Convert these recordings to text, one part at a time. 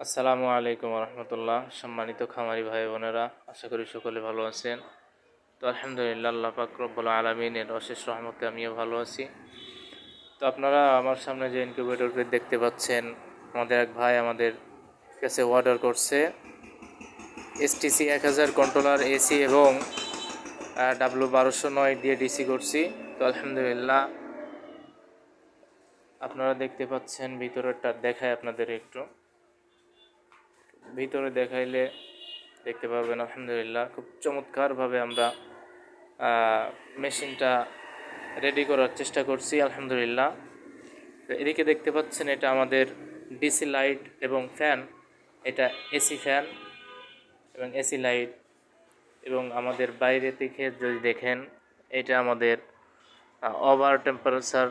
আসসালামু আলাইকুম রহমতুল্লাহ। সম্মানিত খামারি ভাই বোনেরা, আশা করি সকলে ভালো আছেন। তো আলহামদুলিল্লাহ, আল্লাহ পাক রব্বুল আলামিনের অশেষ রহমতে আমিও ভালো আছি। তো আপনারা আমার সামনে যে ইনকিউবেটরটি দেখতে পাচ্ছেন, আমাদের এক ভাই আমাদের কাছে অর্ডার করছে STC 1000 কন্ট্রোলার AC এবং W1209 দিয়ে DC করছি। তো আলহামদুলিল্লাহ, আপনারা দেখতে পাচ্ছেন ভিতরেরটা দেখায় আপনাদের একটু। ভিতরে দেখাইলে দেখতে পারবেন আলহামদুলিল্লাহ খুব চমৎকারভাবে আমরা মেশিনটা রেডি করার চেষ্টা করছি আলহামদুলিল্লাহ। তো এদিকে দেখতে পাচ্ছেন এটা আমাদের ডিসি লাইট এবং ফ্যান, এটা এসি ফ্যান এবং এসি লাইট। এবং আমাদের বাইরে থেকে যদি দেখেন, এটা আমাদের ওভার টেম্পারেচার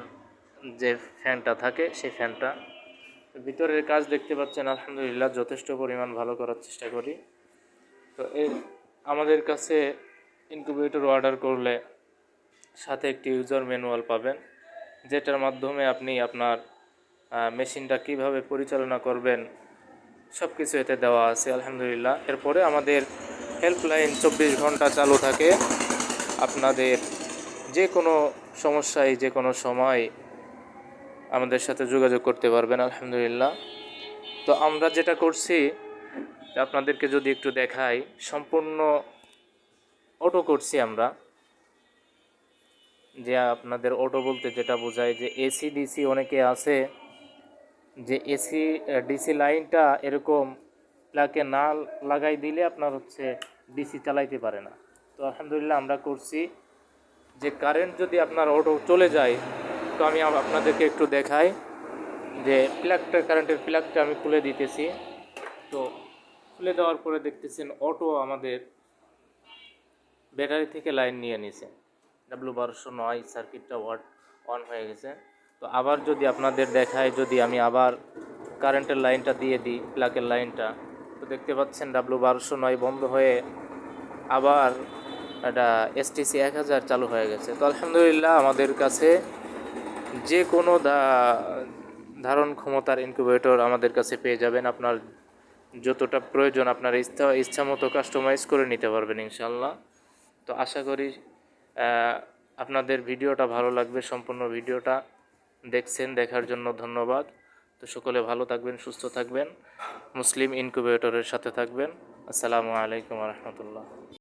যে ফ্যানটা থাকে সেই ফ্যানটা। ভিতরের কাজ দেখতে পাচ্ছেন আলহামদুলিল্লাহ যথেষ্ট পরিমাণ ভালো করার চেষ্টা করি। তো আমাদের কাছে ইনকিউবেটর অর্ডার করলে সাথে একটি ইউজার ম্যানুয়াল পাবেন, যেটার মাধ্যমে আপনি আপনার মেশিনটা কিভাবে পরিচালনা করবেন সব কিছু এতে দেওয়া আছে আলহামদুলিল্লাহ। এরপরে আমাদের হেল্পলাইন 24 ঘন্টা চালু থাকে। আপনাদের যে কোনো সমস্যায় যে কোনো সময় আমাদের সাথে যোগাযোগ করতে পারবেন আলহামদুলিল্লাহ। তো আমরা যেটা করছি আপনাদেরকে যদি একটু দেখাই, সম্পূর্ণ অটো করছি আমরা। যে আপনাদের অটো বলতে যেটা বোঝায় যে AC DC অনেকে আছে যে AC DC লাইনটা এরকম প্লাগে না লাগাই দিলে আপনার হচ্ছে DC চালাইতে পারে না। তো আলহামদুলিল্লাহ আমরা করছি যে কারেন্ট যদি আপনার অটো চলে যায়, তো আমি আপনাদেরকে একটু দেখাই যে প্লাগটা, কারেন্টের প্লাগটা আমি খুলে দিতেছি। তো খুলে দেওয়ার পরে দেখতেছেন অটো আমাদের ব্যাটারি থেকে লাইন নিয়ে নিছে, W1209 সার্কিটটা অন হয়ে গেছে। তো আবার যদি আপনাদের দেখায়, যদি আমি আবার কারেন্টের লাইনটা দিয়ে দিই, প্লাগের লাইনটা, তো দেখতে পাচ্ছেন W1209 বন্ধ হয়ে আবার এটা STC 1000 চালু হয়ে গেছে। তো আলহামদুলিল্লাহ আমাদের কাছে যে কোনো ধারণ ক্ষমতার ইনকিউবেটর আমাদের কাছে পেয়ে যাবেন। আপনার যতটা প্রয়োজন আপনার ইচ্ছা মতো কাস্টমাইজ করে নিতে পারবেন ইনশাল্লাহ। তো আশা করি আপনাদের ভিডিওটা ভালো লাগবে। সম্পূর্ণ ভিডিওটা দেখছেন, দেখার জন্য ধন্যবাদ। তো সকলে ভালো থাকবেন, সুস্থ থাকবেন, মুসলিম ইনকিউবেটরের সাথে থাকবেন। আসসালামু আলাইকুম রহমতুল্লাহ।